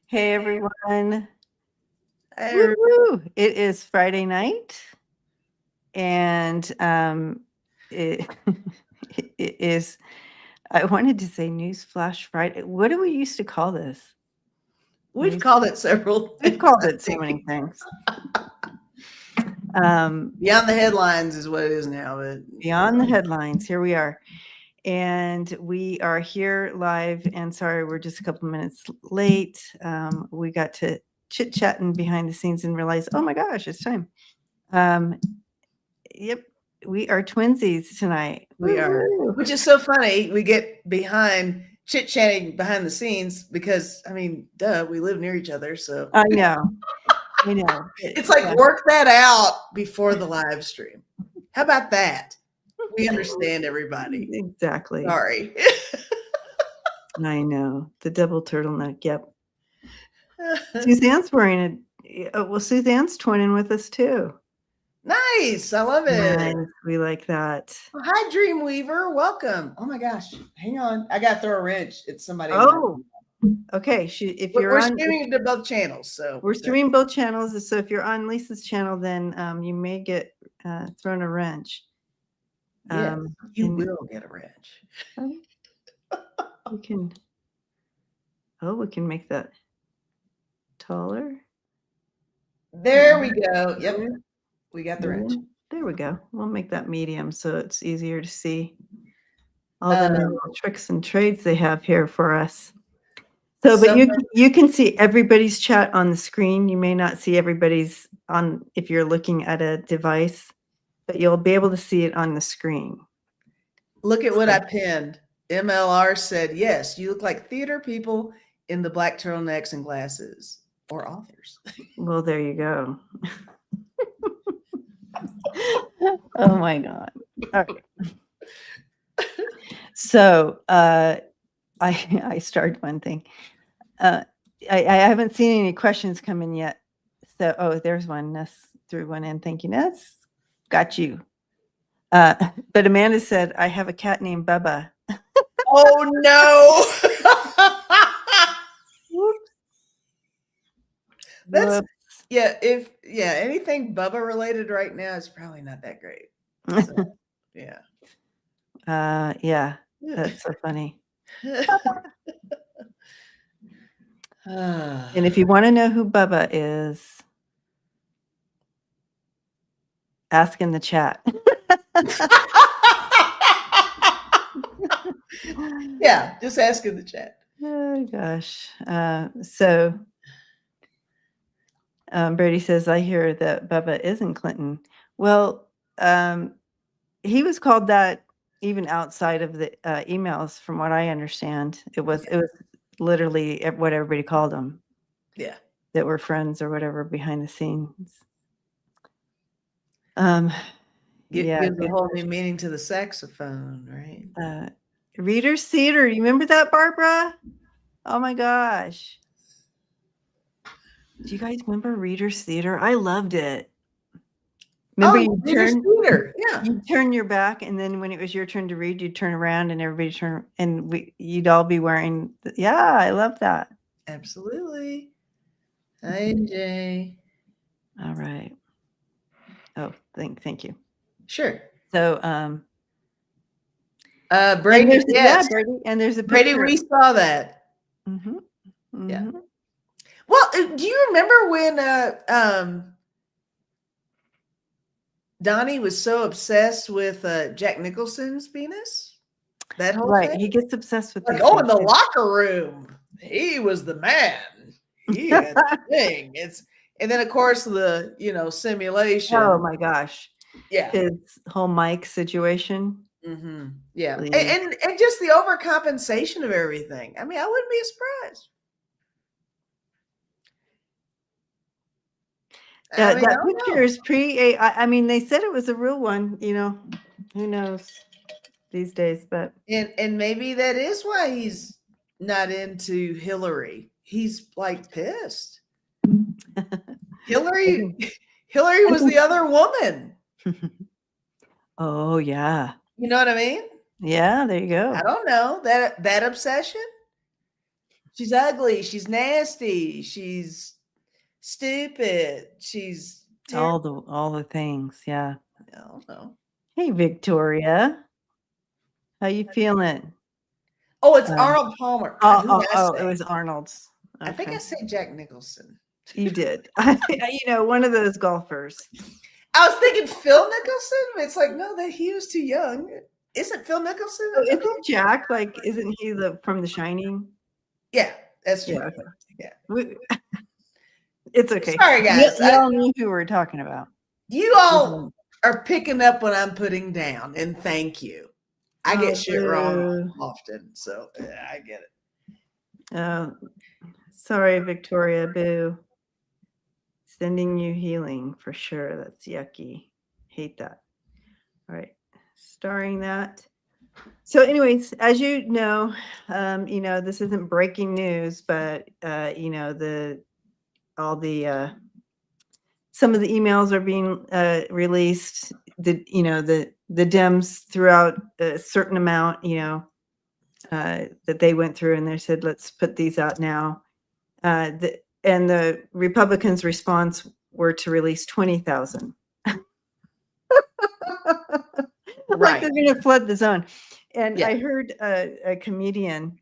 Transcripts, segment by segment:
Hey everyone. Woo-hoo. It is Friday night and it, it is, I wanted to say News Flash Friday. What do we used to call this? We've called it several things. We've called it so many things. Beyond the headlines is what it is now. But beyond the headlines, here we are. And we are here live, and sorry, we're just a couple minutes late. We got to chit-chatting behind the scenes and realize, oh my gosh, it's time. Yep, we are twinsies tonight. We are, which is so funny. We get behind chit-chatting behind the scenes because, I mean, duh, we live near each other. So I know. I know. It's like, work that out before the live stream. How about that? We understand everybody. Exactly. Sorry. I know. The double turtleneck. Yep. Suzanne's wearing it. Well, Suzanne's twinning with us too. Nice. I love it. Nice. We like that. Well, hi, Dreamweaver. Welcome. Oh my gosh. Hang on. I got to throw a wrench at somebody. Oh, okay. We're streaming to both channels. So we're streaming both channels. So if you're on Lisa's channel, then you may get thrown a wrench. Yes, you will get a wrench. We can. Oh, we can make that taller. There we go. Yep. We got the wrench. There we go. We'll make that medium so it's easier to see all the tricks and trades they have here for us. So, but you can see everybody's chat on the screen. You may not see everybody's on if you're looking at a device, but you'll be able to see it on the screen. Look at what I pinned. MLR said, yes, you look like theater people in the black turtlenecks and glasses, or authors. Well, there you go. Oh my God. Okay. So I started one thing. I haven't seen any questions come in yet. So, oh, there's one. Ness threw one in. Thank you, Ness. Got you. But Amanda said, I have a cat named Bubba. Oh, no. That's, anything Bubba related right now is probably not that great. So, yeah. Yeah, that's so funny. And if you want to know who Bubba is, ask in the chat. Yeah, just ask in the chat. Oh gosh. So Brady says, I hear that Bubba isn't Clinton. Well, he was called that even outside of the emails, from what I understand. It was literally what everybody called him. Yeah. That were friends or whatever behind the scenes. Gives a whole new meaning to the saxophone, right? Reader's Theater. You remember that, Barbara? Oh my gosh. Do you guys remember Reader's Theater? I loved it. Remember you turn your back, and then when it was your turn to read, you'd turn around and everybody turn, and you'd all be wearing. Yeah, I love that. Absolutely. Hi, Jay. All right. Oh, thank you. Sure. So, Brady, yes. Brady, and there's a picture. Brady, we saw that. Mm-hmm. Mm-hmm. Yeah. Well, do you remember when Donnie was so obsessed with Jack Nicholson's penis? That whole thing? He gets obsessed with like, oh, in the locker room, he was the man. He had the thing. And then of course the, simulation. Oh my gosh. Yeah. His whole mic situation. Yeah. Please. And just the overcompensation of everything. I mean, I wouldn't be surprised. That I don't picture know. is pre-AI. I mean, they said it was a real one, who knows these days, but And maybe that is why he's not into Hillary. He's like pissed. Hillary was the other woman. Oh yeah. You know what I mean? Yeah, there you go. I don't know. That obsession. She's ugly, she's nasty, she's stupid, she's terrible. All the things, yeah. I don't know. Hey Victoria. How you feeling? Oh, it's Arnold Palmer. It was Arnold's. Okay. I think I said Jack Nicholson. You did. One of those golfers. I was thinking Phil Nicholson, but it's like, no, that he was too young. Isn't Phil Nicholson? Oh, isn't Jack isn't he from The Shining? Yeah, that's true. Yeah, okay. Yeah. It's okay. Sorry, guys. You all knew who we're talking about. You all are picking up what I'm putting down, and thank you. I get shit wrong often, so yeah, I get it. Sorry, Victoria. Boo. Sending you healing for sure. That's yucky. Hate that. All right. Starring that. So anyways, as you know, this isn't breaking news, but some of the emails are being released. The Dems threw out a certain amount, that they went through, and they said, let's put these out now. And the Republicans' response were to release 20,000. Like they're going to flood the zone. And I heard a comedian,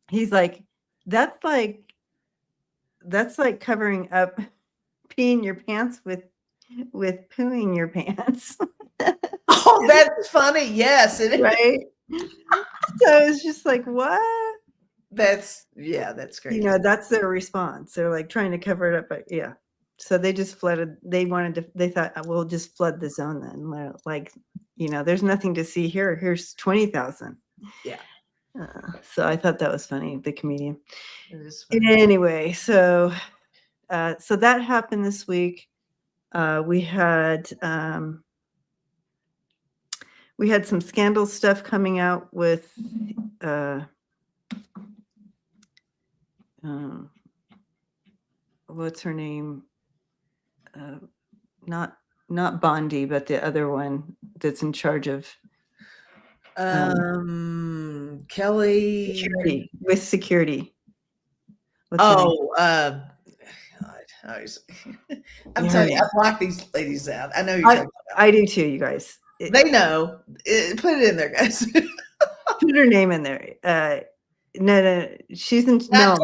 he's like, that's like covering up peeing your pants with pooing your pants. Oh, that's funny. Yes. Right. So it's just like, what? That's great. That's their response. They're like trying to cover it up, but yeah. So they just flooded. They thought, we'll just flood the zone then. Like, there's nothing to see here. Here's 20,000. Yeah. So I thought that was funny, the comedian. Anyway, so that happened this week. We had some scandal stuff coming out with what's her name? Not Bondi, but the other one that's in charge of Kelly with security. God. I'm telling you, I block these ladies out. I know you're talking about. I do too, you guys. They know. Put it in there, guys. Put her name in there. No, she's in. No,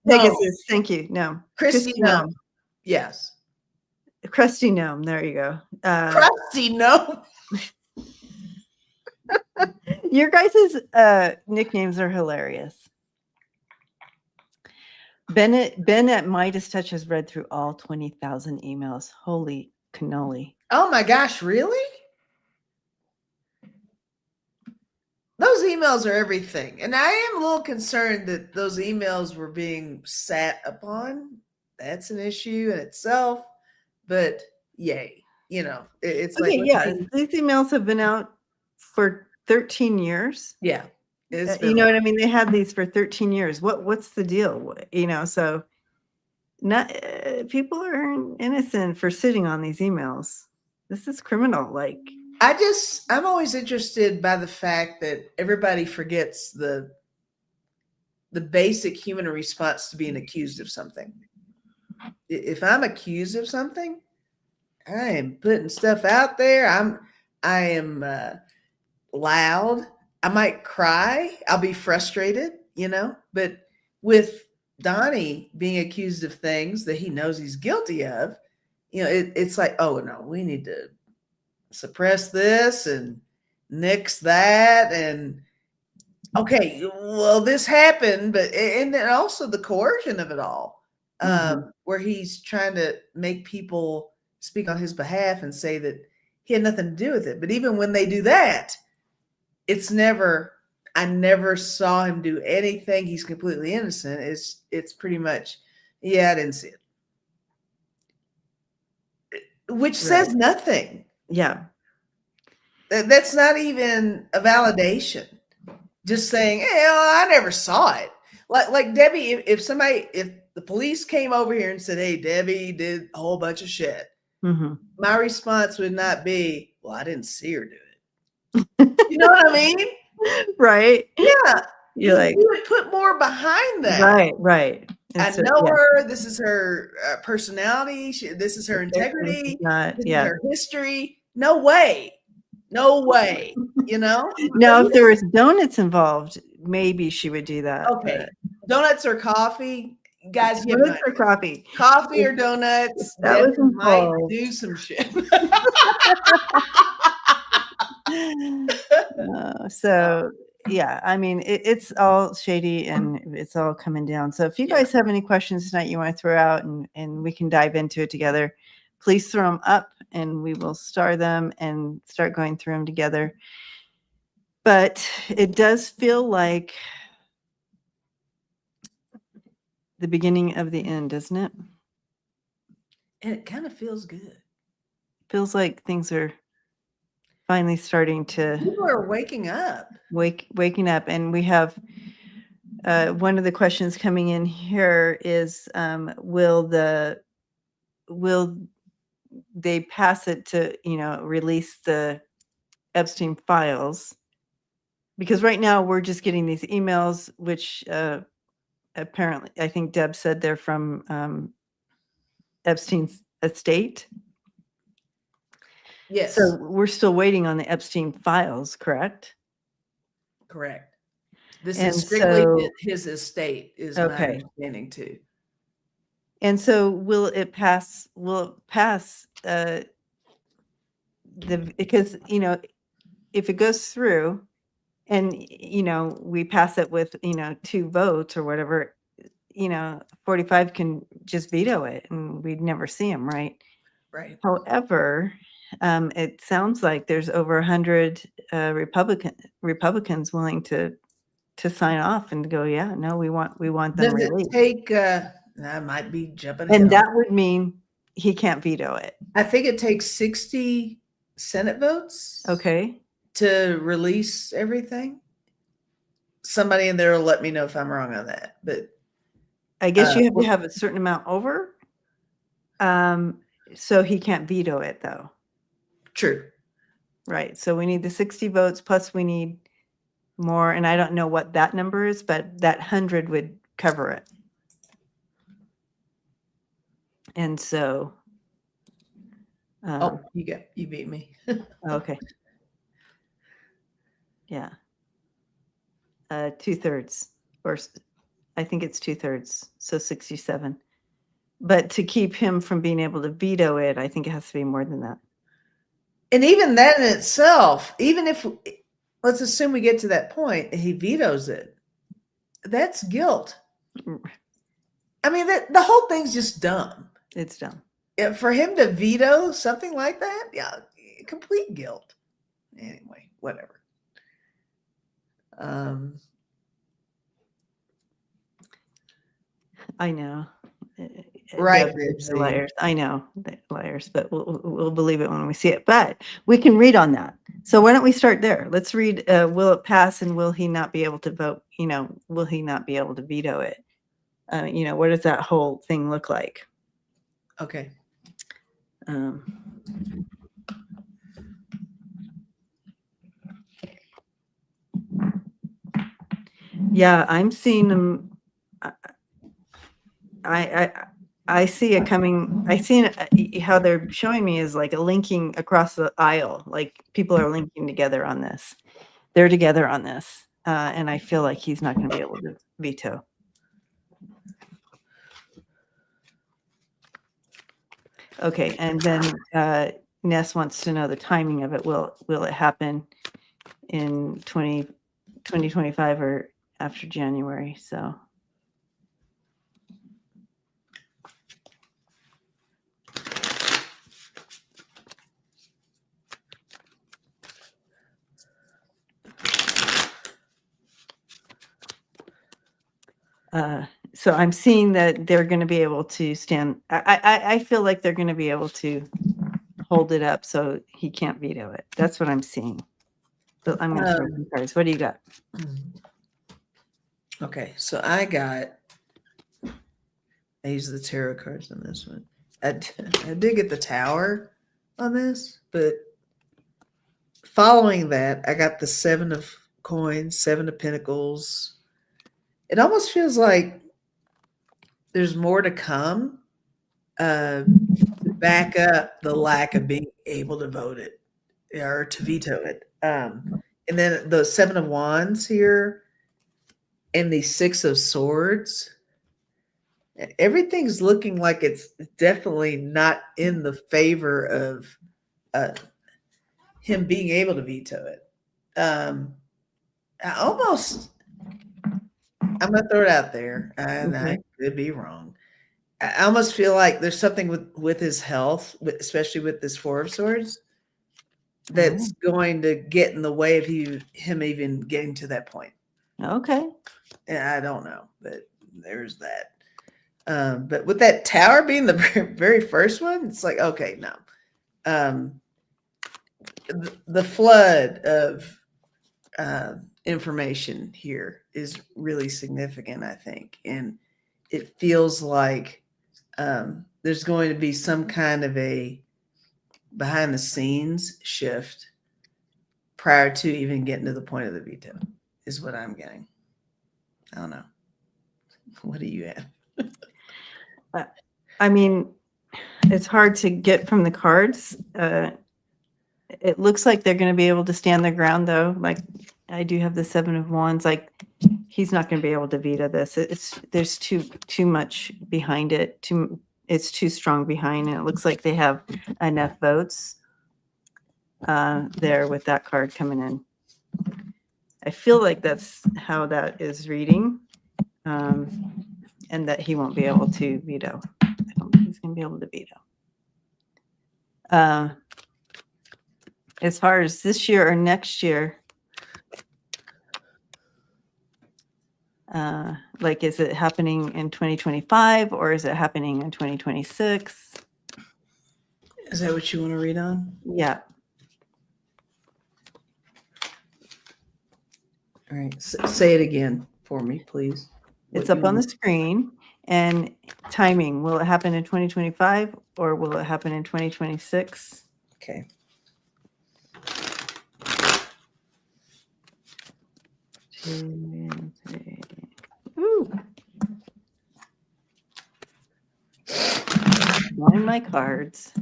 Pegasus. Thank you. No, Kristi Noem. Yes, Kristi Noem. There you go. Kristi Noem. Your guys' nicknames are hilarious. Ben at Midas Touch has read through all 20,000 emails. Holy cannoli. Oh my gosh, really? Those emails are everything. And I am a little concerned that those emails were being sat upon. That's an issue in itself. But yay. It's okay, these emails have been out for 13 years. Yeah. You know what I mean? They had these for 13 years. What's the deal? So not people are innocent for sitting on these emails. This is criminal. Like, I'm always interested by the fact that everybody forgets the basic human response to being accused of something. If I'm accused of something, I am putting stuff out there. I am loud. I might cry. I'll be frustrated, but with Donnie being accused of things that he knows he's guilty of, it's like, oh no, we need to suppress this and nix that. And okay, well, this happened, and then also the coercion of it all. where he's trying to make people speak on his behalf and say that he had nothing to do with it. But even when they do that, I never saw him do anything. He's completely innocent. It's pretty much, yeah, I didn't see it. Which says nothing. Yeah. That's not even a validation. Just saying, hey, I never saw it. Like Debbie, if the police came over here and said, hey, Debbie did a whole bunch of shit, my response would not be, well, I didn't see her do it. You know what I mean? Right. Yeah. You're like, you would put more behind that. Right. I know her. This is her personality. This is her integrity. This is her history. No way. You know? Now, if there was donuts involved, maybe she would do that. Okay. Donuts or coffee? Guys, donuts or coffee? Coffee or donuts? That might do some shit. So yeah, I mean, it's all shady and it's all coming down. So if you guys have any questions tonight you want to throw out and we can dive into it together, please throw them up and we will star them and start going through them together. But it does feel like the beginning of the end, doesn't it? And it kind of feels good. Feels like things are finally starting to. People are waking up. Waking up, and we have one of the questions coming in here is, will they pass it to release the Epstein files? Because right now we're just getting these emails, which apparently I think Deb said they're from Epstein's estate. Yes. So we're still waiting on the Epstein files, correct? Correct. This is strictly his estate, is my understanding too. And so will it pass? Because if it goes through, and we pass it with 2 votes or whatever, 45 can just veto it, and we'd never see him, right? Right. However, it sounds like there's over 100 Republicans willing to sign off and go, yeah, no, we want them released. Does it take? I might be jumping. And that would mean he can't veto it. I think it takes 60 Senate votes. Okay. To release everything. Somebody in there will let me know if I'm wrong on that, but I guess you have to have a certain amount over. So he can't veto it, though. True. Right. So we need the 60 votes, plus we need more. And I don't know what that number is, but that 100 would cover it. And so. You beat me. Okay. Yeah. 2/3, or I think it's 2/3. So 67. But to keep him from being able to veto it, I think it has to be more than that. And even that in itself, even if, let's assume we get to that point and he vetoes it, that's guilt. I mean, the whole thing's just dumb. It's dumb. For him to veto something like that, yeah, complete guilt. Anyway, whatever. I know. Right. Liars. I know they're liars, but we'll believe it when we see it. But we can read on that. So why don't we start there? Let's read, will it pass and will he not be able to vote? Will he not be able to veto it? What does that whole thing look like? Okay. Yeah, I'm seeing them. I see it coming. I see how they're showing me is like a linking across the aisle. Like people are linking together on this. They're together on this. And I feel like he's not going to be able to veto. Okay. And then Ness wants to know the timing of it. Will it happen in 2025 or after January? So. So I'm seeing that they're going to be able to stand. I feel like they're going to be able to hold it up so he can't veto it. That's what I'm seeing. But I'm going to throw some cards. What do you got? Okay, so I use the tarot cards on this one. I did get the Tower on this, but following that, I got the 7 of Coins, 7 of Pentacles. It almost feels like there's more to come to back up the lack of being able to vote it or to veto it. And then the 7 of Wands here and the 6 of Swords. Everything's looking like it's definitely not in the favor of him being able to veto it. I'm going to throw it out there, and Okay. I could be wrong. I almost feel like there's something with his health, especially with this 4 of Swords, that's going to get in the way of him even getting to that point. Okay. And I don't know, but there's that. But with that Tower being the very first one, it's like, okay, no. The flood of information here is really significant, I think. And it feels like there's going to be some kind of a behind the scenes shift prior to even getting to the point of the veto, is what I'm getting. I don't know. What do you have? I mean, it's hard to get from the cards. It looks like they're going to be able to stand their ground, though. Like, I do have the 7 of Wands. Like, he's not going to be able to veto this. There's too much behind it. It's too strong behind, and it looks like they have enough votes there with that card coming in. I feel like that's how that is reading, and that he won't be able to veto. I don't think he's going to be able to veto. As far as this year or next year, like, is it happening in 2025 or is it happening in 2026? Is that what you want to read on? Yeah. All right. Say it again for me, please. It's up on the screen. And timing, will it happen in 2025 or will it happen in 2026? Okay. Ooh. Find my cards.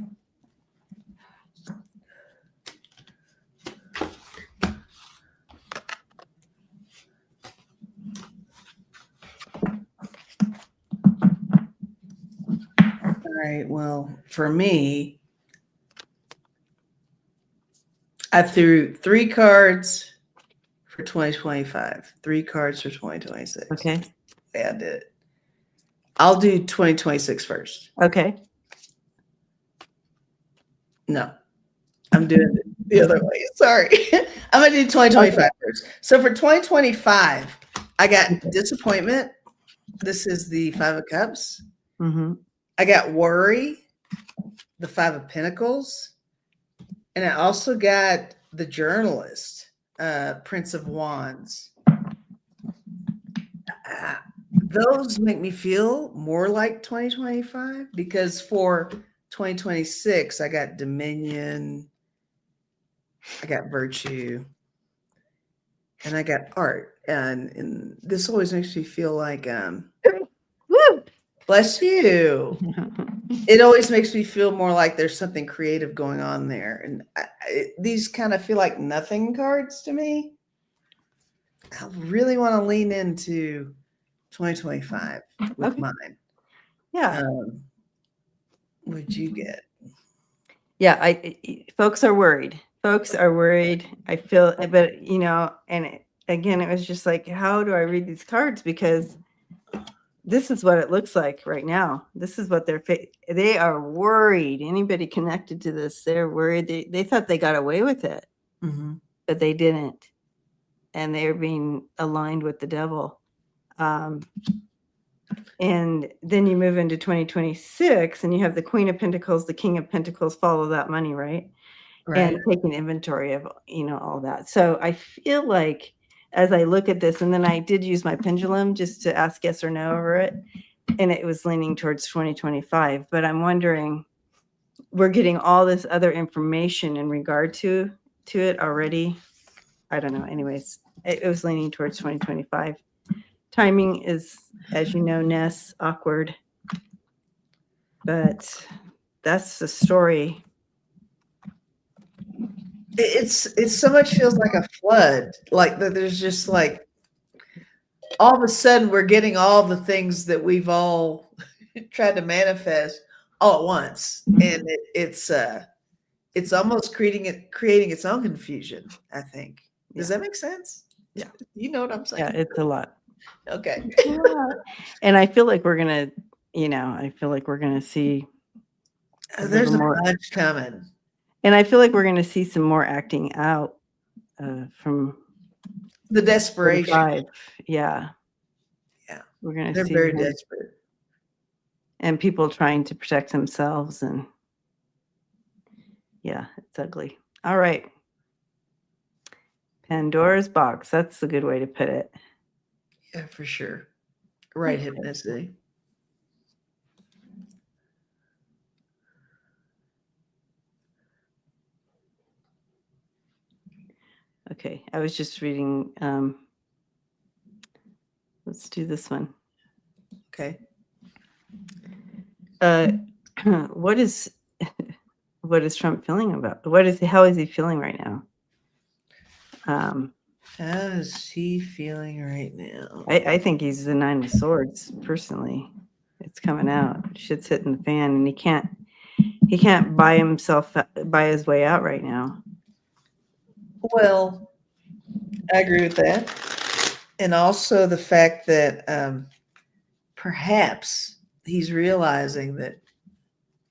All right. Well, for me, I threw 3 cards for 2025, 3 cards for 2026. Okay. Yeah, I did it. I'll do 2026 first. Okay. No, I'm doing it the other way. Sorry. I'm going to do 2025 first. So for 2025, I got disappointment. This is the 5 of Cups. Mm-hmm. I got worry, the 5 of Pentacles. And I also got the journalist, Prince of Wands. Those make me feel more like 2025 because for 2026, I got Dominion, I got Virtue, and I got Art. And this always makes me feel like, Woo! bless you. It always makes me feel more like there's something creative going on there. And these kind of feel like nothing cards to me. I really want to lean into 2025 with mine. Yeah. What'd you get? Yeah, folks are worried. Folks are worried. I feel, but and again, it was just like, how do I read these cards? Because this is what it looks like right now. This is what they are worried. Anybody connected to this, they're worried. They thought they got away with it, but they didn't, and they're being aligned with the devil. And then you move into 2026 and you have the Queen of Pentacles, the King of Pentacles follow that money, right? Right. And taking inventory of, all that. So I feel like as I look at this, and then I did use my pendulum just to ask yes or no over it, and it was leaning towards 2025. But I'm wondering, we're getting all this other information in regard to it already. I don't know. Anyways, it was leaning towards 2025. Timing is, as you know, Ness, awkward. But that's the story. It's so much feels like a flood. Like there's just like all of a sudden we're getting all the things that we've all tried to manifest all at once, and it's almost creating its own confusion. I think. Does that make sense? Yeah. You know what I'm saying? Yeah, it's a lot. Okay. And I feel like we're gonna, I feel like we're gonna see. There's a bunch coming. And I feel like we're going to see some more acting out from the desperation. 45. Yeah. Yeah. We're going to They're see very desperate. And people trying to protect themselves. And yeah, it's ugly. All right. Pandora's box. That's a good way to put it. Yeah, for sure. Right, hypnoticity. Okay, I was just reading. Let's do this one. Okay. What is Trump feeling about? How is he feeling right now? How is he feeling right now? I think he's the 9 of Swords. Personally, it's coming out. Shit's hitting the fan, and he can't buy his way out right now. Well, I agree with that. And also the fact that perhaps he's realizing that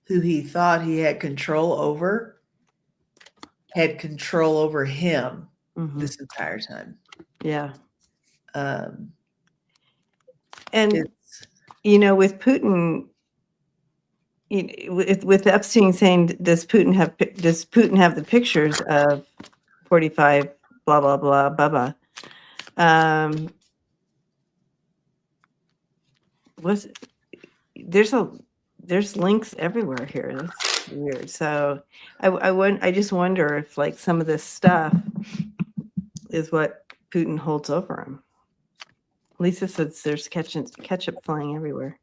who he thought he had control over had control over him this entire time. Yeah. And with Putin, with Epstein saying, does Putin have the pictures of 45 blah blah blah blah blah? There's links everywhere here. That's weird. So I just wonder if like some of this stuff is what Putin holds over him. Lisa says there's ketchup flying everywhere.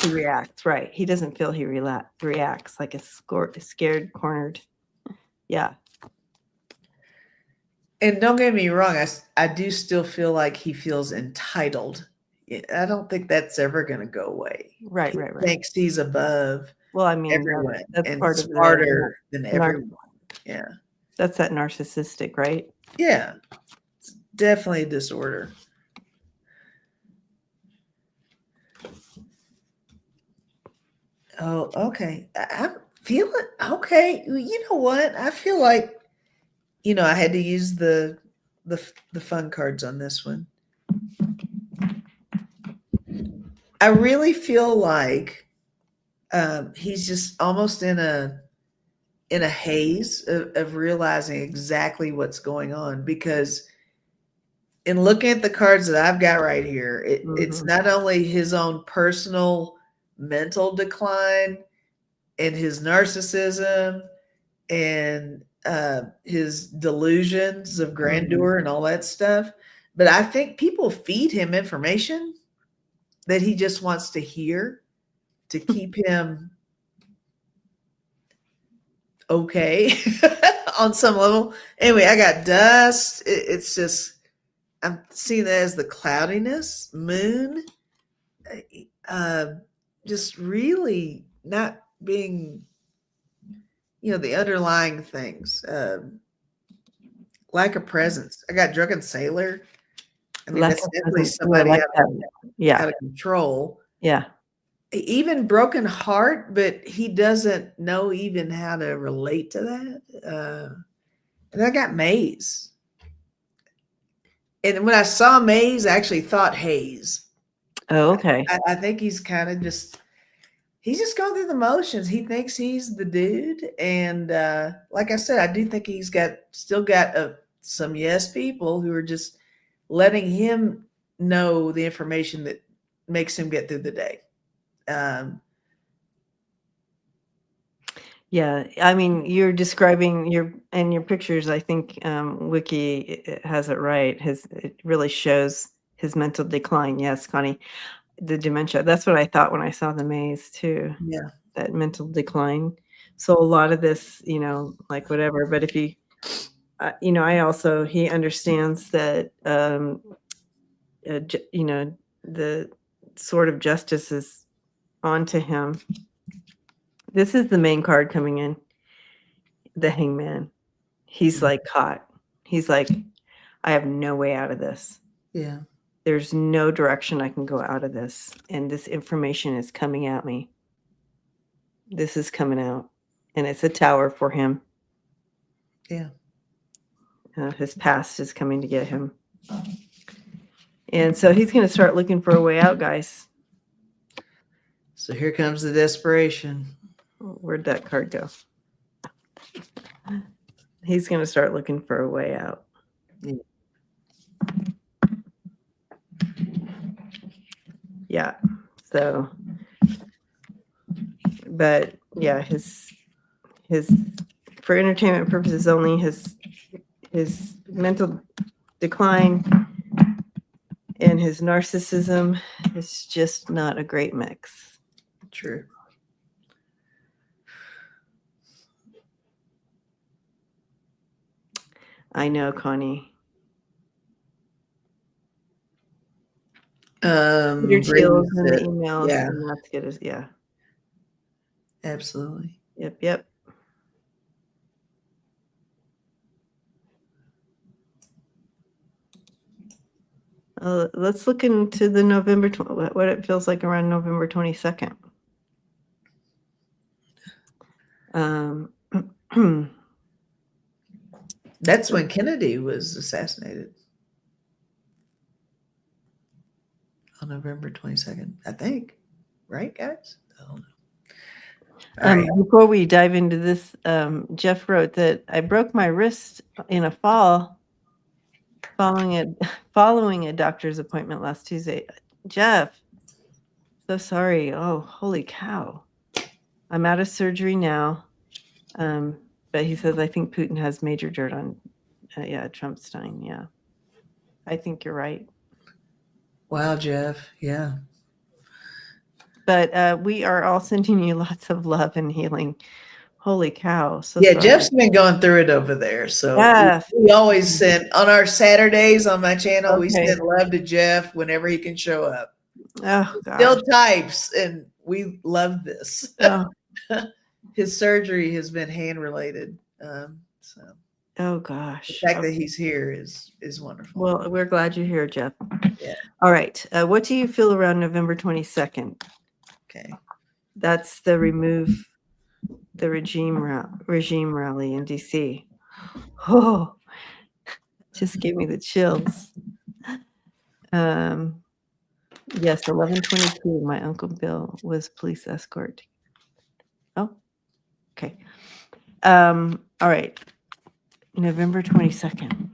He reacts, right? He doesn't feel he reacts like a scared, cornered. Yeah. And don't get me wrong, I do still feel like he feels entitled. I don't think that's ever going to go away. Right. He thinks he's above. Well, I mean, everyone that's and part smarter than everyone. Yeah. That's that narcissistic, right? Yeah. It's definitely a disorder. Oh, okay. I'm feeling okay. You know what? I feel like, I had to use the fun cards on this one. I really feel like he's just almost in a haze of realizing exactly what's going on, because in looking at the cards that I've got right here, it's not only his own personal mental decline and his narcissism and his delusions of grandeur and all that stuff, but I think people feed him information that he just wants to hear to keep him okay on some level. Anyway, I got dust. It's just, I'm seeing that as the cloudiness, moon, just really not being, the underlying things, lack of presence. I got drunken sailor. I mean, that's definitely somebody out of control. Yeah. Even broken heart, but he doesn't know even how to relate to that. And I got Maze. And when I saw Maze, I actually thought Haze. Oh, okay. I think he's kind of he's just going through the motions. He thinks he's the dude. And like I said, I do think he's still got some yes people who are just letting him know the information that makes him get through the day. Yeah, I mean, you're describing your pictures. I think Wiki has it right. It really shows his mental decline. Yes, Connie, the dementia. That's what I thought when I saw the maze too. Yeah. That mental decline. So a lot of this, like whatever. But if he, he understands that, the sort of justice is onto him. This is the main card coming in. The Hangman. He's like caught. He's like, I have no way out of this. Yeah. There's no direction I can go out of this. And this information is coming at me. This is coming out. And it's a tower for him. Yeah. His past is coming to get him. And so he's going to start looking for a way out, guys. So here comes the desperation. Where'd that card go? He's going to start looking for a way out. Yeah. So, but yeah, his for entertainment purposes only, his mental decline and his narcissism is just not a great mix. True. I know, Connie. Your chills in the emails. Yeah. And that's good. Yeah. Absolutely. Yep. Let's look into the November, what it feels like around November 22nd. That's when Kennedy was assassinated. On November 22nd, I think. Right, guys? I don't know. Before we dive into this, Jeff wrote that I broke my wrist in a fall following a doctor's appointment last Tuesday. Jeff, so sorry. Oh, holy cow. I'm out of surgery now. But he says, I think Putin has major dirt on, Trumpstein. Yeah. I think you're right. Wow, Jeff. Yeah. But we are all sending you lots of love and healing. Holy cow. So yeah, sorry. Jeff's been going through it over there. So we always send on our Saturdays on my channel, we send love to Jeff whenever he can show up. Oh, God. Still types, and we love this. Oh. His surgery has been hand related. Oh gosh. The fact that he's here is wonderful. Well, we're glad you're here, Jeff. Yeah. All right. What do you feel around November 22nd? Okay. That's the remove the regime rally in DC. Oh, just gave me the chills. Yes, 11/22. My Uncle Bill was police escort. Oh, okay. All right. November 22nd.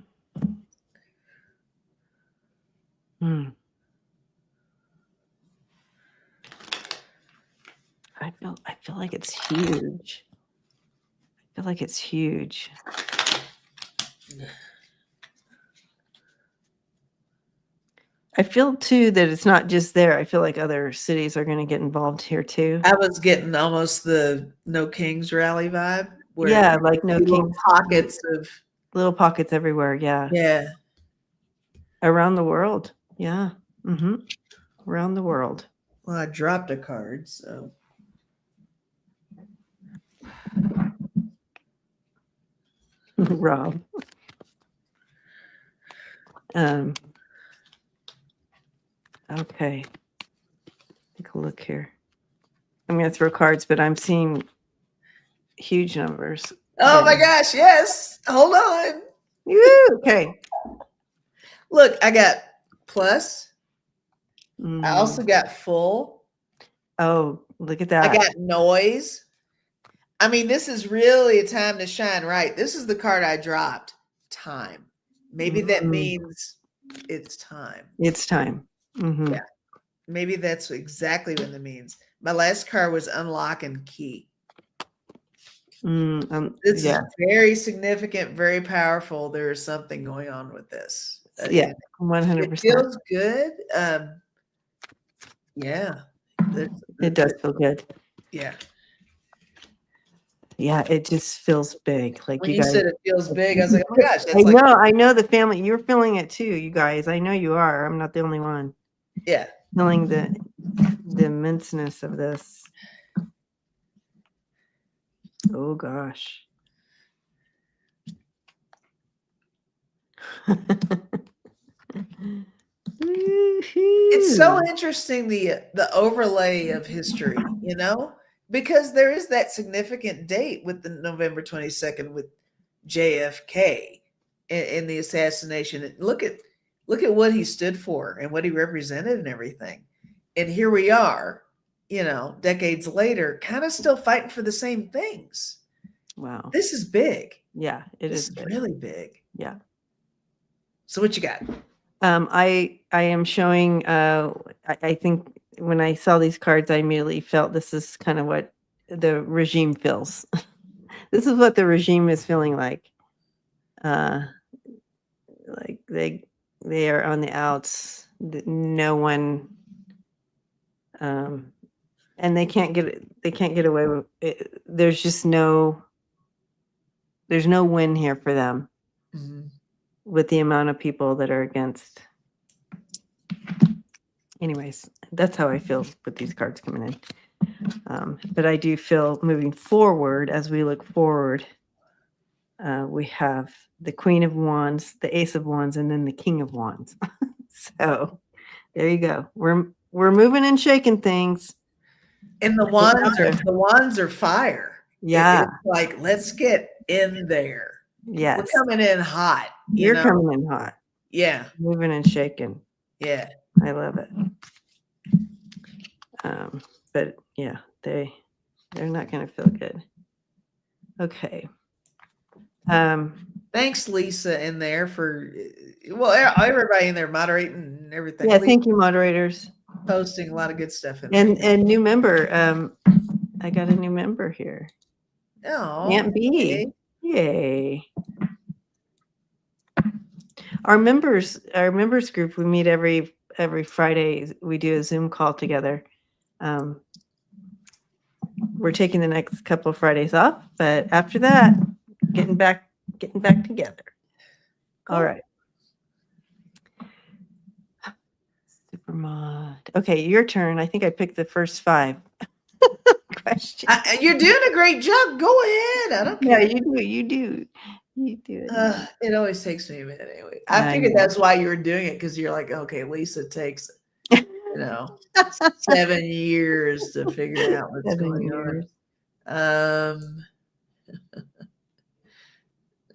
I feel like it's huge. I feel like it's huge. I feel too that it's not just there. I feel like other cities are going to get involved here too. I was getting almost the No Kings rally vibe. Yeah, like No Kings. Little pockets everywhere. Yeah. Yeah. Around the world. Yeah. Mm-hmm. Around the world. Well, I dropped a card, so. Rob. Okay. Take a look here. I'm going to throw cards, but I'm seeing huge numbers. Oh my gosh, yes. Hold on. Woo, okay. Look, I got plus, I also got full. Oh, look at I that. got noise. I mean, this is really a time to shine, right? This is the card I dropped. Time. Maybe that means it's time. It's time. Yeah. Maybe that's exactly what it means. My last card was unlock and key. This is very significant, very powerful. There is something going on with this. Yeah, 100%. It feels good. Yeah. It does feel good. Yeah. Yeah, it just feels big. Like When you you guys. said it feels big, I was like, oh my gosh, that's like. I know the family. You're feeling it too, you guys. I know you are. I'm not the only one. Yeah. Feeling the immenseness of this. Oh gosh. It's so interesting the overlay of history, because there is that significant date with the November 22nd with JFK in the assassination. Look at what he stood for and what he represented and everything. And here we are, decades later, kind of still fighting for the same things. Wow. This is big. Yeah, This is really big. Yeah. So what you got? I am showing, I think when I saw these cards, I immediately felt this is kind of what the regime feels. This is what the regime is feeling like. Like they are on the outs. No one, and they can't get away with it. There's no win here for them. Mm-hmm. With the amount of people that are against. Anyways, that's how I feel with these cards coming in. But I do feel moving forward, as we look forward, we have the Queen of Wands, the Ace of Wands, and then the King of Wands. So there you go. We're moving and shaking things. And the wands are fire. Yeah. It's like, let's get in there. Yes. We're coming in hot. You're coming in hot. Yeah. Moving and shaking. Yeah. I love it. But yeah, they're not going to feel good. Okay. Thanks, Lisa, in there for everybody in there moderating and everything. Yeah, thank you, moderators. Posting a lot of good stuff in there. there. And new member. I got a new member here. Oh, Aunt B. Yay. Our members group, we meet every Friday. We do a Zoom call together. We're taking the next couple of Fridays off, but after that, getting back together. Cool. All right. Supermod. Okay, your turn. I think I picked the first 5 questions. You're doing a great job. Go ahead. I don't care. Yeah, you do it. It always takes me a minute anyway. I figured that's why you were doing it, because you're like, okay, Lisa takes 7 years to figure out what's going on.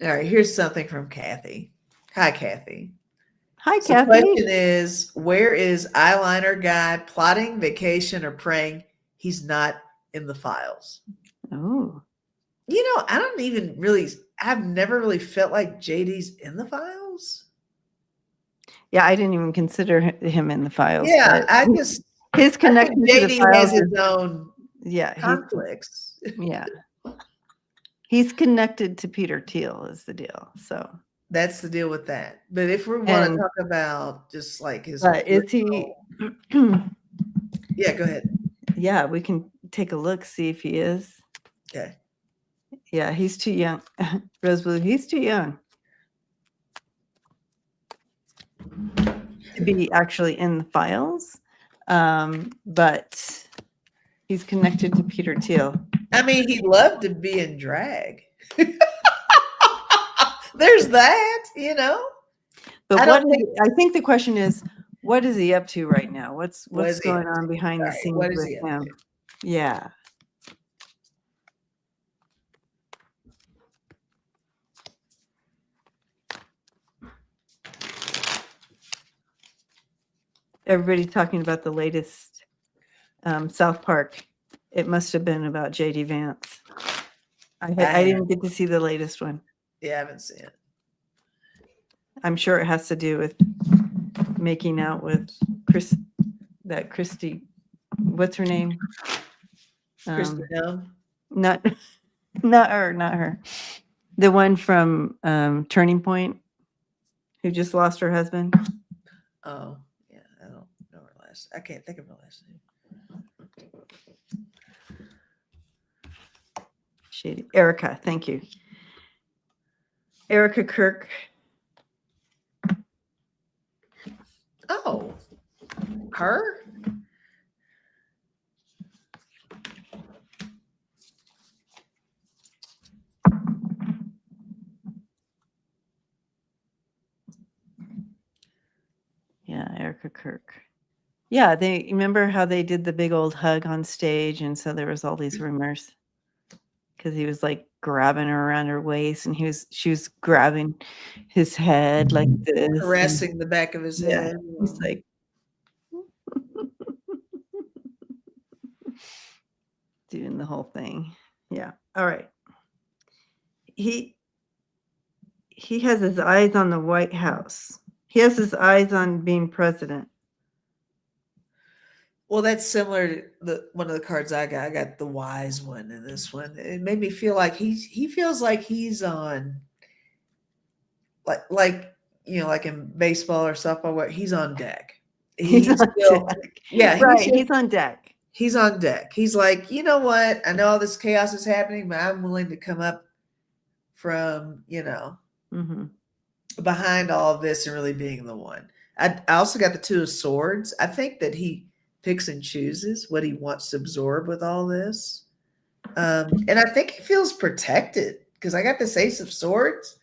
All right, here's something from Kathy. Hi, Kathy. Hi, Kathy. The question is, where is eyeliner guy plotting, vacation, or praying he's not in the files? Oh. I've never really felt like JD's in the files. Yeah, I didn't even consider him in the files. Yeah, his connection to the files has his own conflicts. Yeah. He's connected to Peter Thiel is the deal. So that's the deal with that. But if we want to talk about just like his is he yeah, go ahead. Yeah, we can take a look, see if he is. Okay. Yeah, he's too young. Roseblue, he's too young to be actually in the files. But he's connected to Peter Thiel. I mean, he'd love to be in drag. There's that, But I think the question is, what is he up to right now? What's going on behind the scenes with him? Yeah. everybody talking about the latest South Park. It must have been about JD Vance. I didn't get to see the latest one. Yeah, I haven't seen it. I'm sure it has to do with making out with Christy, what's her name? Kristen Dunn? Not her. The one from Turning Point, who just lost her husband. Oh, yeah. I don't know her last. I can't think of her last name. Shady. Erica, thank you. Erica Kirk. Oh, her? Yeah, Erica Kirk. Yeah, they remember how they did the big old hug on stage, and so there was all these rumors because he was like grabbing her around her waist, and she was grabbing his head like this, Caressing the back of his head. He's like doing the whole thing. Yeah. All right. He has his eyes on the White House. He has his eyes on being president. Well, that's similar to one of the cards I got. I got the wise one in this one. It made me feel like he feels like he's on like like in baseball or softball where he's on deck. He's on deck. Yeah, right. He's on deck. He's on deck. He's like, you know what? I know all this chaos is happening, but I'm willing to come up from behind all of this and really being the one. I also got the Two of Swords. I think that he picks and chooses what he wants to absorb with all this. And I think he feels protected because I got this Ace of Swords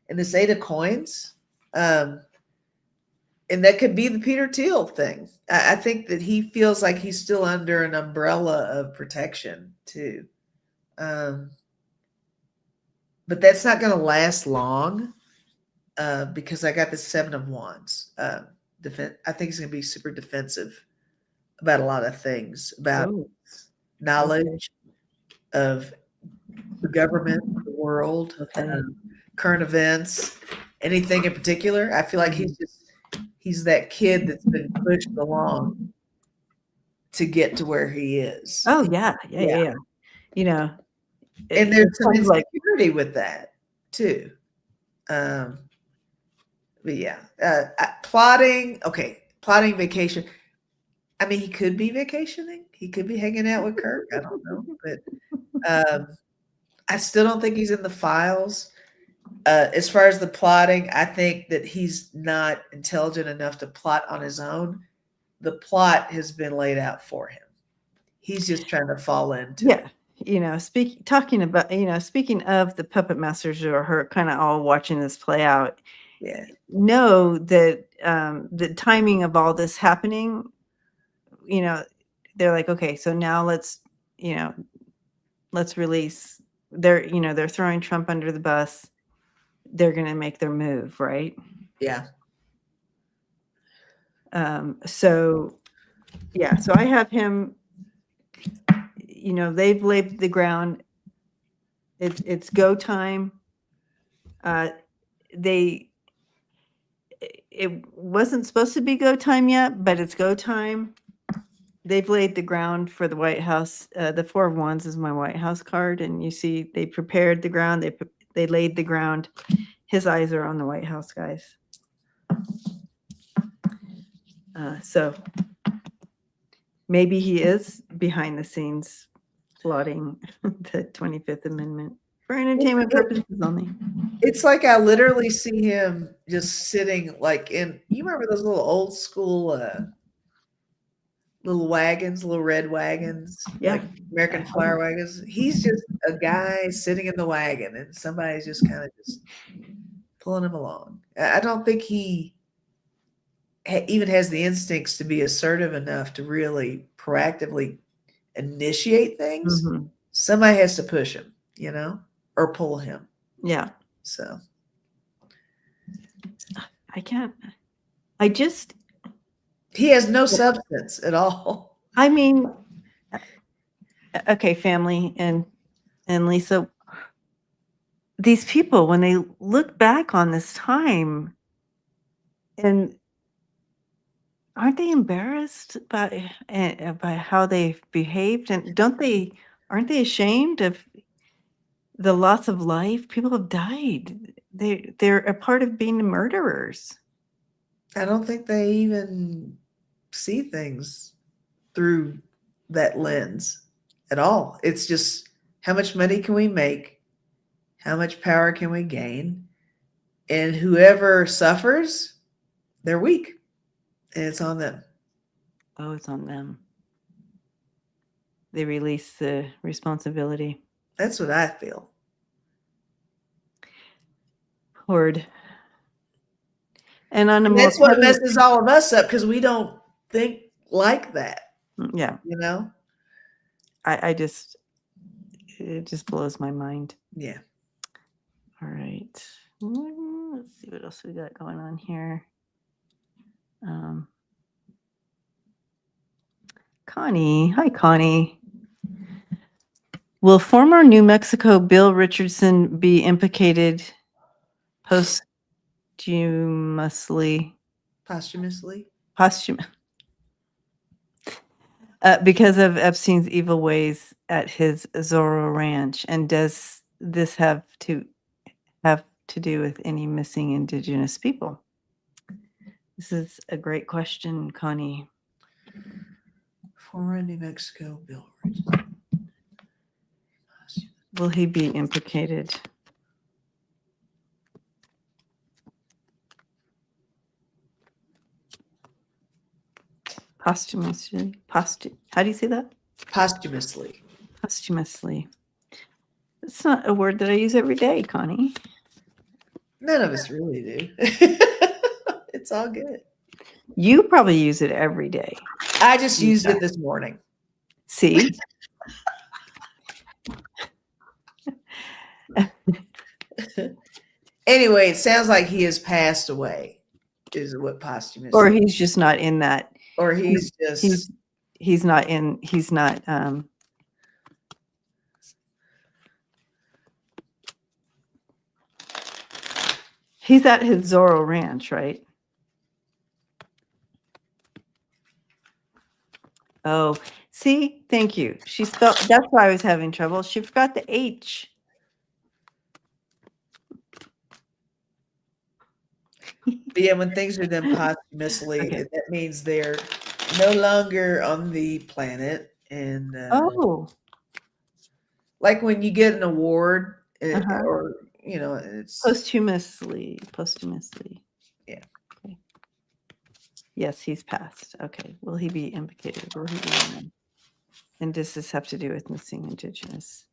and this Eight of Coins. And that could be the Peter Thiel thing. I think that he feels like he's still under an umbrella of protection too. But that's not going to last long because I got the Seven of Wands. I think he's going to be super defensive about a lot of things, about knowledge of the government, the world, current events, anything in particular. I feel like he's that kid that's been pushed along to get to where he is. Oh yeah. You know, and there's some insecurity with that too. But yeah, plotting vacation. I mean, he could be vacationing. He could be hanging out with Kirk. I don't know, but I still don't think he's in the files. As far as the plotting, I think that he's not intelligent enough to plot on his own. The plot has been laid out for him. He's just trying to fall into it. Speaking of the puppet masters or her kind of all watching this play out. Yeah. Know that the timing of all this happening, they're like, okay, so now let's release. They're throwing Trump under the bus. They're going to make their move, right? Yeah. So I have him, they've laid the ground. It's go time. It wasn't supposed to be go time yet, but it's go time. They've laid the ground for the White House. The Four of Wands is my White House card. And you see, they prepared the ground. They laid the ground. His eyes are on the White House, guys. So maybe he is behind the scenes plotting the 25th Amendment for entertainment purposes only. It's like I literally see him just sitting like you remember those little old school little wagons, little red wagons, like American flower wagons. He's just a guy sitting in the wagon and somebody's just kind of just pulling him along. I don't think he even has the instincts to be assertive enough to really proactively initiate things. Mm-hmm. Somebody has to push him, or pull him. Yeah. So I can't. I just He has no substance at all. I mean, okay, family and Lisa, these people, when they look back on this time, and aren't they embarrassed by how they've behaved? And aren't they ashamed of the loss of life? People have died. They're a part of being murderers. I don't think they even see things through that lens at all. It's just how much money can we make? How much power can we gain? And whoever suffers, they're weak. And it's on them. Oh, it's on them. They release the responsibility. That's what I feel. Horde. And that's what messes all of us up, because we don't think like that. Yeah. You know? It just blows my mind. Yeah. All right. Let's see what else we got going on here. Connie. Hi, Connie. Will former New Mexico Bill Richardson be implicated posthumously? Because of Epstein's evil ways at his Zorro Ranch, and does this have to do with any missing Indigenous people? This is a great question, Connie. Former New Mexico Bill Richardson. Will he be implicated? Posthumously. How do you say that? Posthumously. Posthumously. It's not a word that I use every day, Connie. None of us really do. It's all good. You probably use it every day. I just used it this morning. See? Anyway, it sounds like he has passed away, is what posthumous. Or he's just not in that. Or he's just he's not he's at his Zorro Ranch, right? Oh, see, thank you. She spelled, that's why I was having trouble. She forgot the H. But yeah, when things are done posthumously, Okay. that means they're no longer on the planet. And like when you get an award, or it's posthumously. Yeah. Okay. Yes, he's passed. Okay. Will he be implicated? Will he be? And does this have to do with missing Indigenous?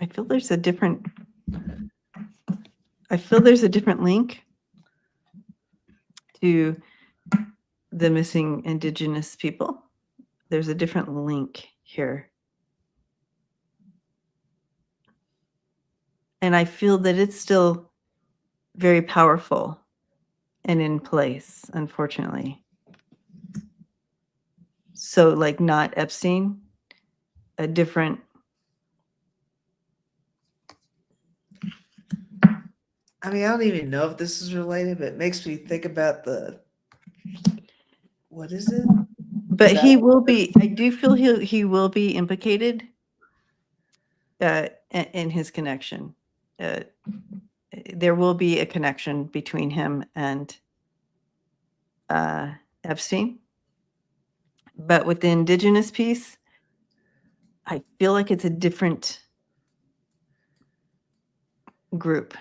I feel there's a different link to the missing Indigenous people. There's a different link here. And I feel that it's still very powerful and in place, unfortunately. So, like, not Epstein, a different. I mean, I don't even know if this is related, but it makes me think about what is it? But he will be, I do feel he will be implicated in his connection. There will be a connection between him and Epstein. But with the Indigenous piece, I feel like it's a different group.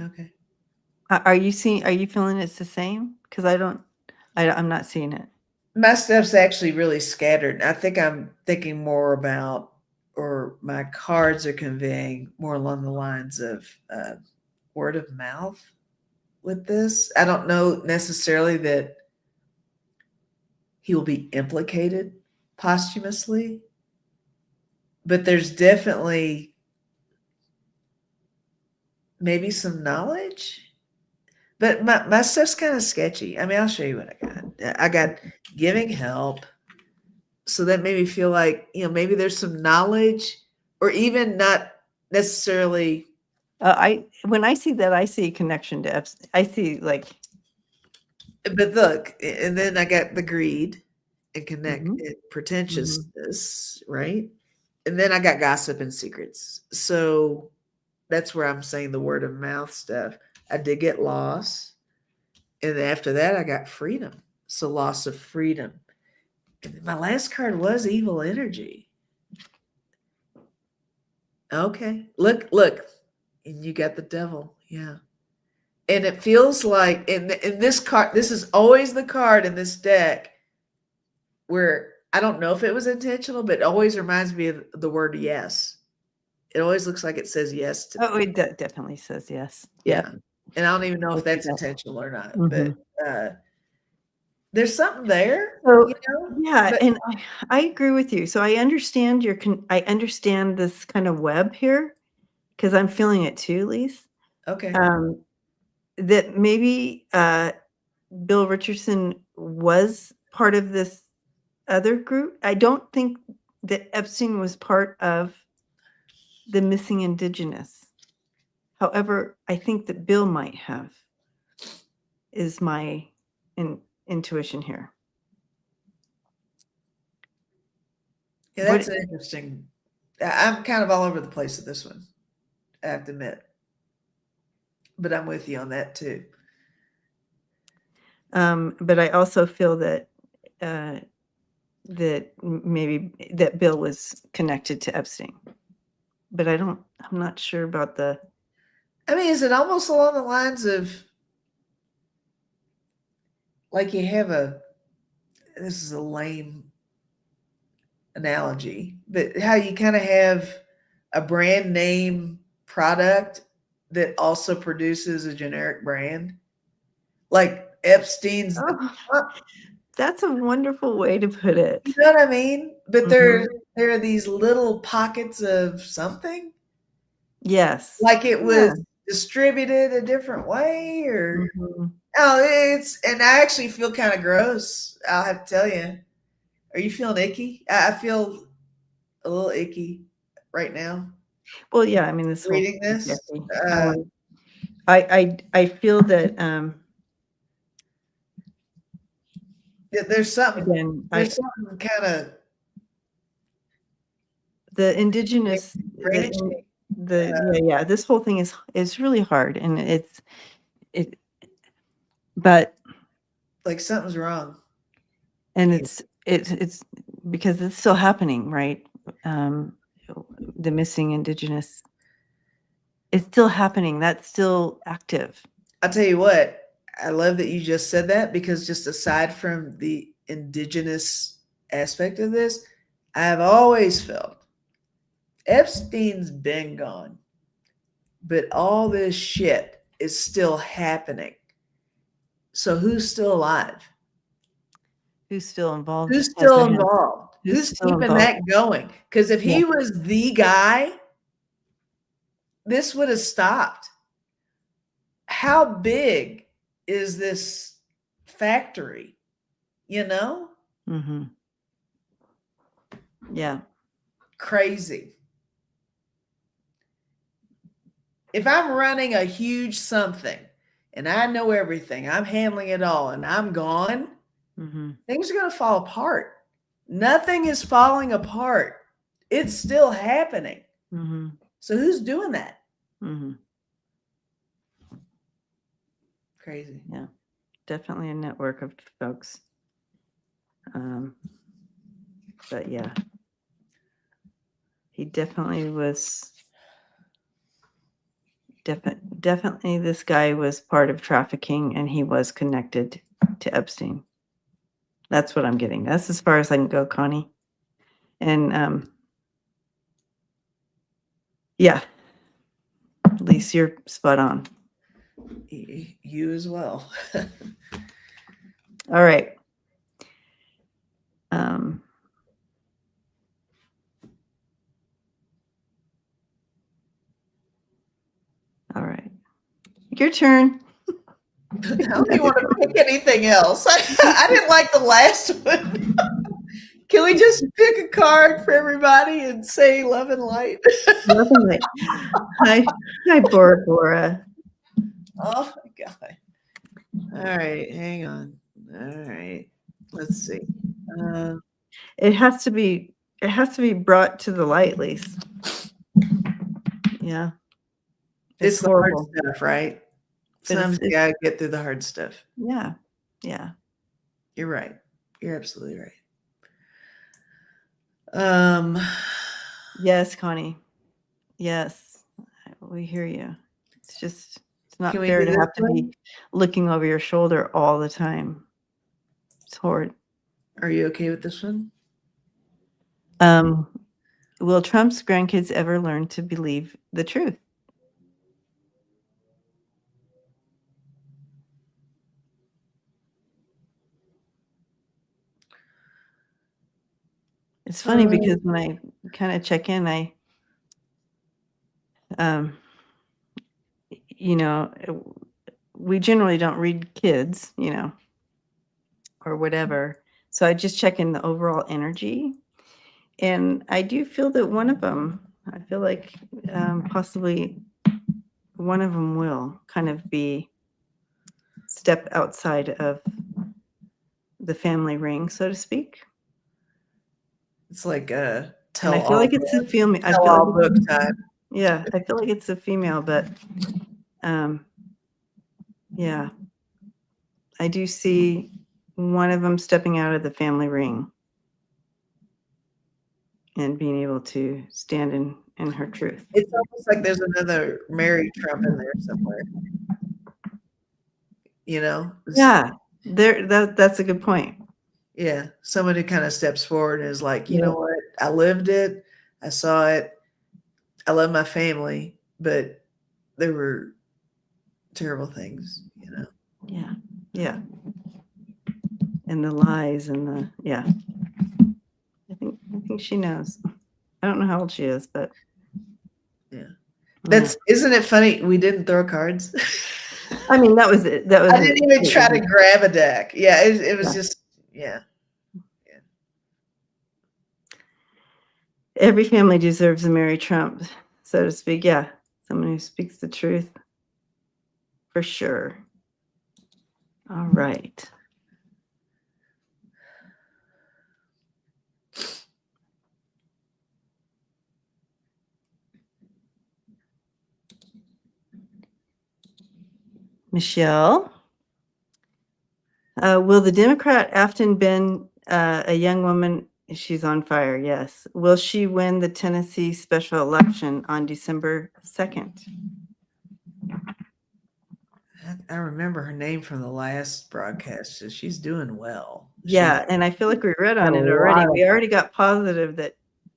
Okay. Are you feeling it's the same? Because I'm not seeing it. My stuff's actually really scattered. I think I'm thinking more about, or my cards are conveying more along the lines of word of mouth with this. I don't know necessarily that he will be implicated posthumously, but there's definitely maybe some knowledge. But my stuff's kind of sketchy. I mean, I'll show you what I got. I got giving help. So that made me feel like, maybe there's some knowledge, or even not necessarily. When I see that, I see a connection to Epstein. I see like. But look, and then I got the greed and Mhm. pretentiousness, right? And then I got gossip and secrets. So that's where I'm saying the word of mouth stuff. I did get loss. And after that, I got freedom. So loss of freedom. And my last card was evil energy. Okay. Look. And you got the devil. Yeah. And it feels like in this card, this is always the card in this deck where I don't know if it was intentional, but it always reminds me of the word yes. It always looks like it says yes to Oh, me. it definitely says yes. Yeah. And I don't even know if that's Yeah. intentional or not, Mhm. but there's something there, So, yeah, but and I agree with you. So I understand I understand this kind of web here because I'm feeling it too, Lise. okay. That maybe Bill Richardson was part of this other group. I don't think that Epstein was part of the missing indigenous. However, I think that Bill might have, is my intuition here. Yeah, that's interesting. I'm kind of all over the place with this one, I have to admit. But I'm with you on that too. But I also feel that maybe that Bill was connected to Epstein. But I'm not sure about the. I mean, is it almost along the lines of like you have this is a lame analogy, but how you kind of have a brand name product that also produces a generic brand? Like Epstein's. Oh, that's a wonderful way to put it. You know what I mean? But Mhm. there are these little pockets of something. Yes. Like it Yeah. was distributed a different way, or Mhm. and I actually feel kind of gross. I'll have to tell you. Are you feeling icky? I feel a little icky right now Well, yeah, I mean, this whole reading thing is this. yucky. I feel that, There's something. again, There's something kind of the indigenous, brain yeah, this whole thing is really hard, and but like something's wrong. and Yeah. it's because it's still happening, right? The missing indigenous, it's still happening. That's still active. I'll tell you what. I love that you just said that, because just aside from the indigenous aspect of this, I've always felt Epstein's been gone, but all this shit is still happening. So who's still alive? Who's still involved? Who's Has still their hands. involved? Who's Who's still keeping involved? that going? Because if Yeah. he was the guy, this would have stopped. How big is this factory? Mm-hmm. Yeah. Crazy. If I'm running a huge something and I know everything, I'm handling it all, and I'm gone, Mm-hmm. things are going to fall apart. Nothing is falling apart. It's still happening. Mm-hmm. So who's doing that? Mm-hmm. Crazy. Yeah. Definitely a network of folks. But yeah, he definitely was. Definitely, this guy was part of trafficking, and he was connected to Epstein. That's what I'm getting. That's as far as I can go, Connie. And yeah, at least you're spot on. You as well. All right. Um, all right. Your turn. I don't even want to pick anything else. I didn't like the last one. Can we just pick a card for everybody and say love and light? Nothing like. Hi, Bora Bora. Oh my God. All right, hang on. All right. Let's see. It has to be brought to the light, Lise. Yeah. It's the hard stuff, right? But Sometimes you gotta get through the hard stuff. Yeah. Yeah. You're right. You're absolutely right. Yes, Connie. Yes. We hear you. It's not Can we fair do to this have to be one? looking over your shoulder all the time. It's horrid. Are you okay with this one? Will Trump's grandkids ever learn to believe the truth? It's funny because when I kind of check in, you know, we generally don't read kids, you know, or whatever. So I just check in the overall energy. And I do feel that one of them, I feel like possibly one of them will kind of be step outside of the family ring, so to speak. It's like a And I feel like it's a female. I feel tell-all like book time. yeah, I feel like it's a female, but yeah, I do see one of them stepping out of the family ring and being able to stand in her truth. It's almost like there's another Mary Trump in there somewhere. You know? Yeah, that's a good point. Yeah, someone who kind of steps forward and is like, you Yeah. know what? I lived it. I saw it. I love my family, but there were terrible things, you know? Yeah. Yeah. And the lies and the, yeah. I think she knows. I don't know how old she is, but yeah. Isn't it funny? We didn't throw cards. I mean, that was it. I didn't even try to grab a deck. Yeah, it was just, yeah. Every family deserves a Mary Trump, so to speak. Yeah. Someone who speaks the truth. For sure. All right. Michelle, will the Democrat Afton Ben a young woman? She's on fire. Yes. Will she win the Tennessee special election on December 2nd? I remember her name from the last broadcast. So she's doing well. Yeah, and I feel like we read on it already. We already got positive that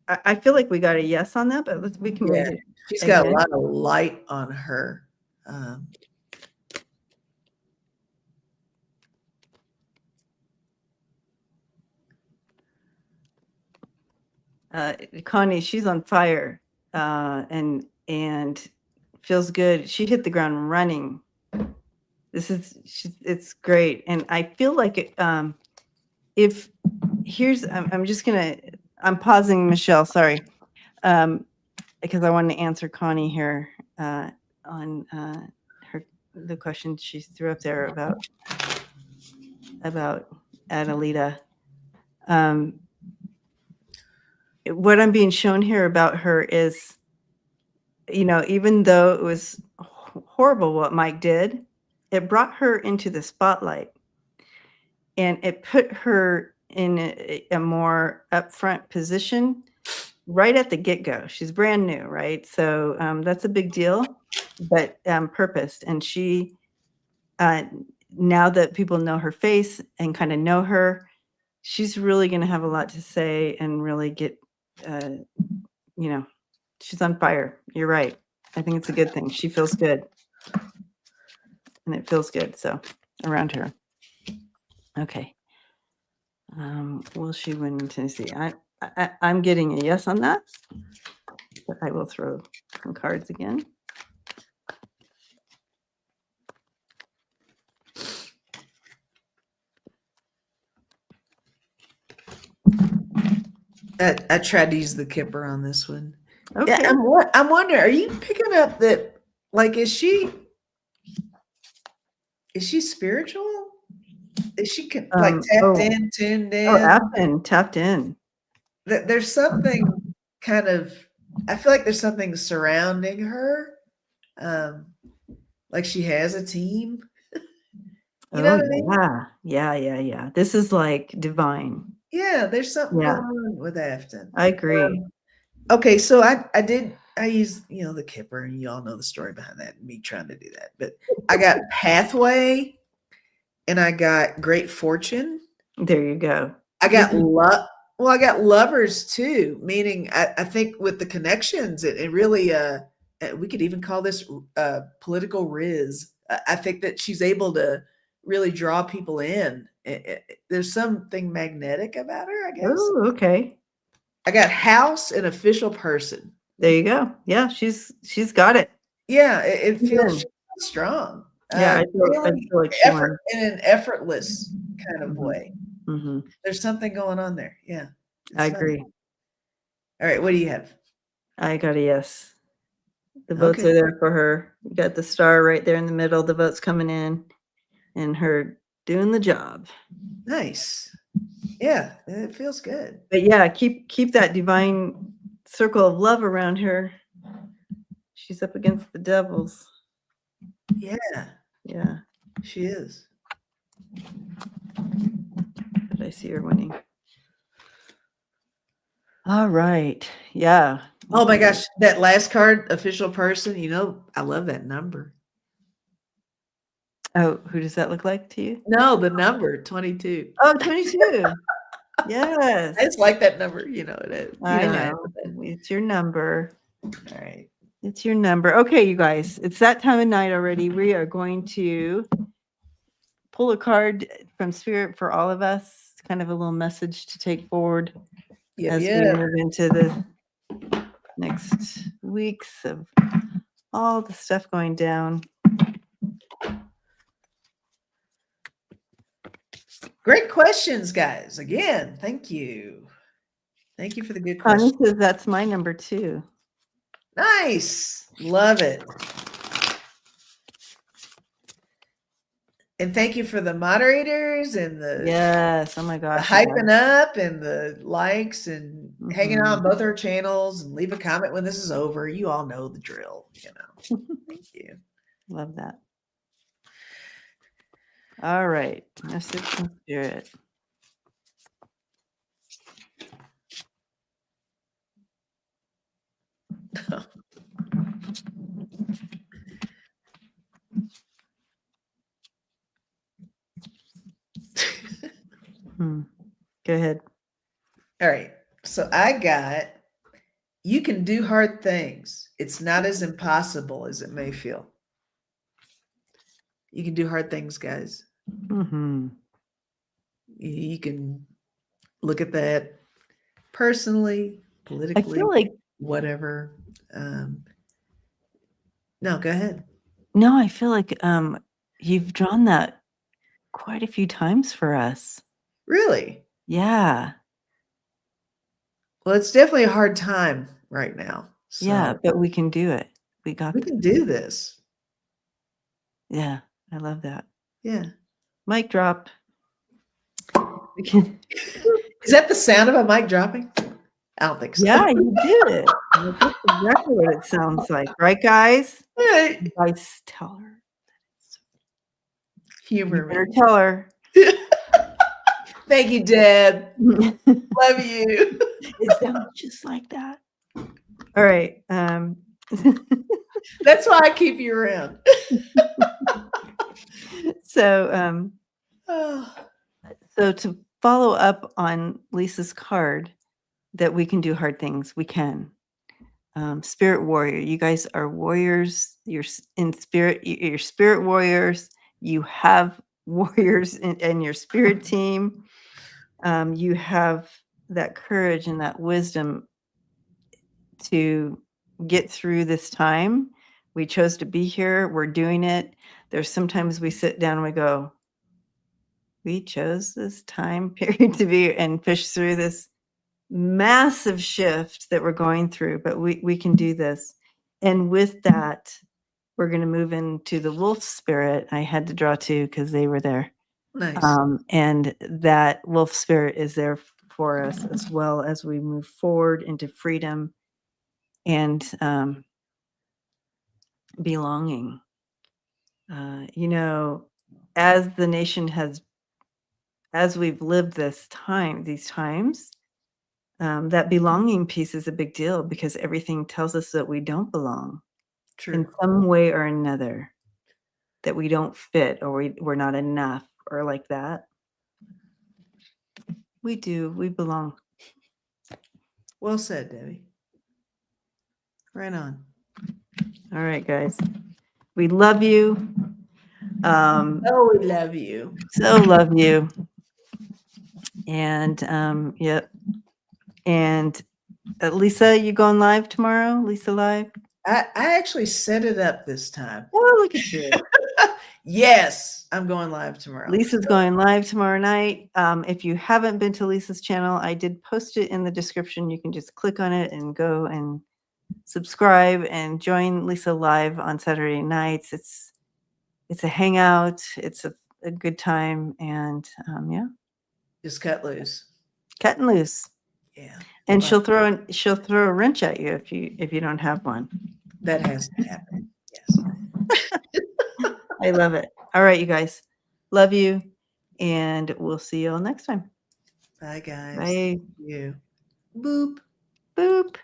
I feel like we got a yes on that, but we can read it. She's got a lot of light on her. Connie, she's on fire, and feels good. She hit the ground running. It's great, and I feel like I'm pausing, Michelle. Sorry, because I wanted to answer Connie here on the question she threw up there about Adelita. What I'm being shown here about her is, you know, even though it was horrible what Mike did, it brought her into the spotlight and it put her in a more upfront position right at the get-go. She's brand new, right? So that's a big deal, but purposed. And she, now that people know her face and kind of know her, she's really going to have a lot to say and really get, you know, she's on fire. You're right. I think it's a good thing. She feels good. and it feels good. So around her. Okay. Will she win in Tennessee? I'm getting a yes on that, but I will throw some cards again. I tried to use the Kipper on this one. Okay. Yeah, I'm wondering, are you picking up that? Like, is she spiritual? Is she like tapped in, tuned in? Tapped in. There's something kind of. I feel like there's something surrounding her, like she has a team. You know what I mean? Yeah. This is like divine. Yeah, there's something going on with Afton. I agree. Okay, so I use the Kipper, and you all know the story behind that, me trying to do that. But I got Pathway, and I got Great Fortune. There you go. I got I got Lovers too, meaning I think with the connections, it really we could even call this political riz. I think that she's able to really draw people in. There's something magnetic about her, I guess. Oh, okay. I got House and Official Person. There you go. Yeah, she's got it. Yeah, it feels strong. Yeah, I feel like she won. In an effortless kind of way. Mm-hmm. There's something going on there. Yeah, I agree. All right, what do you have? I got a yes. The votes are there for her. You got the star right there in the middle. The votes coming in, and her doing the job. Nice. Yeah, it feels good. But yeah, keep that divine circle of love around her. She's up against the devils. Yeah. Yeah. She is. But I see her winning. All right. Yeah. Oh my gosh, that last card, Official Person, I love that number. Oh, who does that look like to you? No, the number 22. Oh, 22. Yes. I just like that number. It is. I know. It's your number. All right. It's your number. Okay, you guys, it's that time of night already. We are going to pull a card from Spirit for all of us. It's kind of a little message to take forward as we move into the next weeks of all the stuff going down. Great questions, guys. Again, thank you. Thank you for the good questions. Connie says that's my number 2. Nice. Love it. And thank you for the moderators and the yes. Oh my gosh. The hyping up and the likes and hanging out on both our channels and leave a comment when this is over. You all know the drill. Thank you. Love that. All right. Message from Spirit. Go ahead. All right. So I got, you can do hard things. It's not as impossible as it may feel. You can do hard things, guys. Mm-hmm. You can look at that personally, politically, I feel like whatever. No, go ahead. No, I feel like you've drawn that quite a few times for us. Really? Yeah. Well, it's definitely a hard time right now. So yeah, but we can do it. We can do this. Yeah, I love that. Yeah. Mic drop. We can. Is that the sound of a mic dropping? I don't think so. Yeah, you did. That's exactly what it sounds like, right, guys? Yeah. Guys, tell her. Humor me. Tell her. Thank you, Deb. Love you. It sounds just like that. All right. That's why I keep you around. So to follow up on Lisa's card, that we can do hard things, we can. spirit warrior. You guys are warriors. You're in spirit. You're spirit warriors. You have warriors in your spirit team. You have that courage and that wisdom to get through this time. We chose to be here. We're doing it. There's sometimes we sit down and we go, we chose this time period to be and push through this massive shift that we're going through, but we can do this. And with that, we're going to move into the wolf spirit. I had to draw two because they were there. Nice. And that wolf spirit is there for us as well as we move forward into freedom and belonging. You know, as the nation has, as we've lived these times, that belonging piece is a big deal because everything tells us that we don't belong in True. some way or another, that we don't fit or we're not enough or like that. We do. We belong. Well said, Debbie. Right on. All right, guys. We love you. Oh, we love you. So love you. And yep. And Lisa, you going live tomorrow? Lisa live? I actually set it up this time. Oh, look at you. Yes, I'm going live tomorrow. Lisa's going live tomorrow night. If you haven't been to Lisa's channel, I did post it in the description. You can just click on it and go and subscribe and join Lisa live on Saturday nights. It's a hangout. It's a good time. And yeah, Just cut loose. cutting loose. Yeah. And Well, she'll throw a wrench at you if you don't have one. that has to happen. Yes. I love it. All right, you guys. Love you. And we'll see you all next time. Bye, guys. Bye. Thank you. Boop. Boop.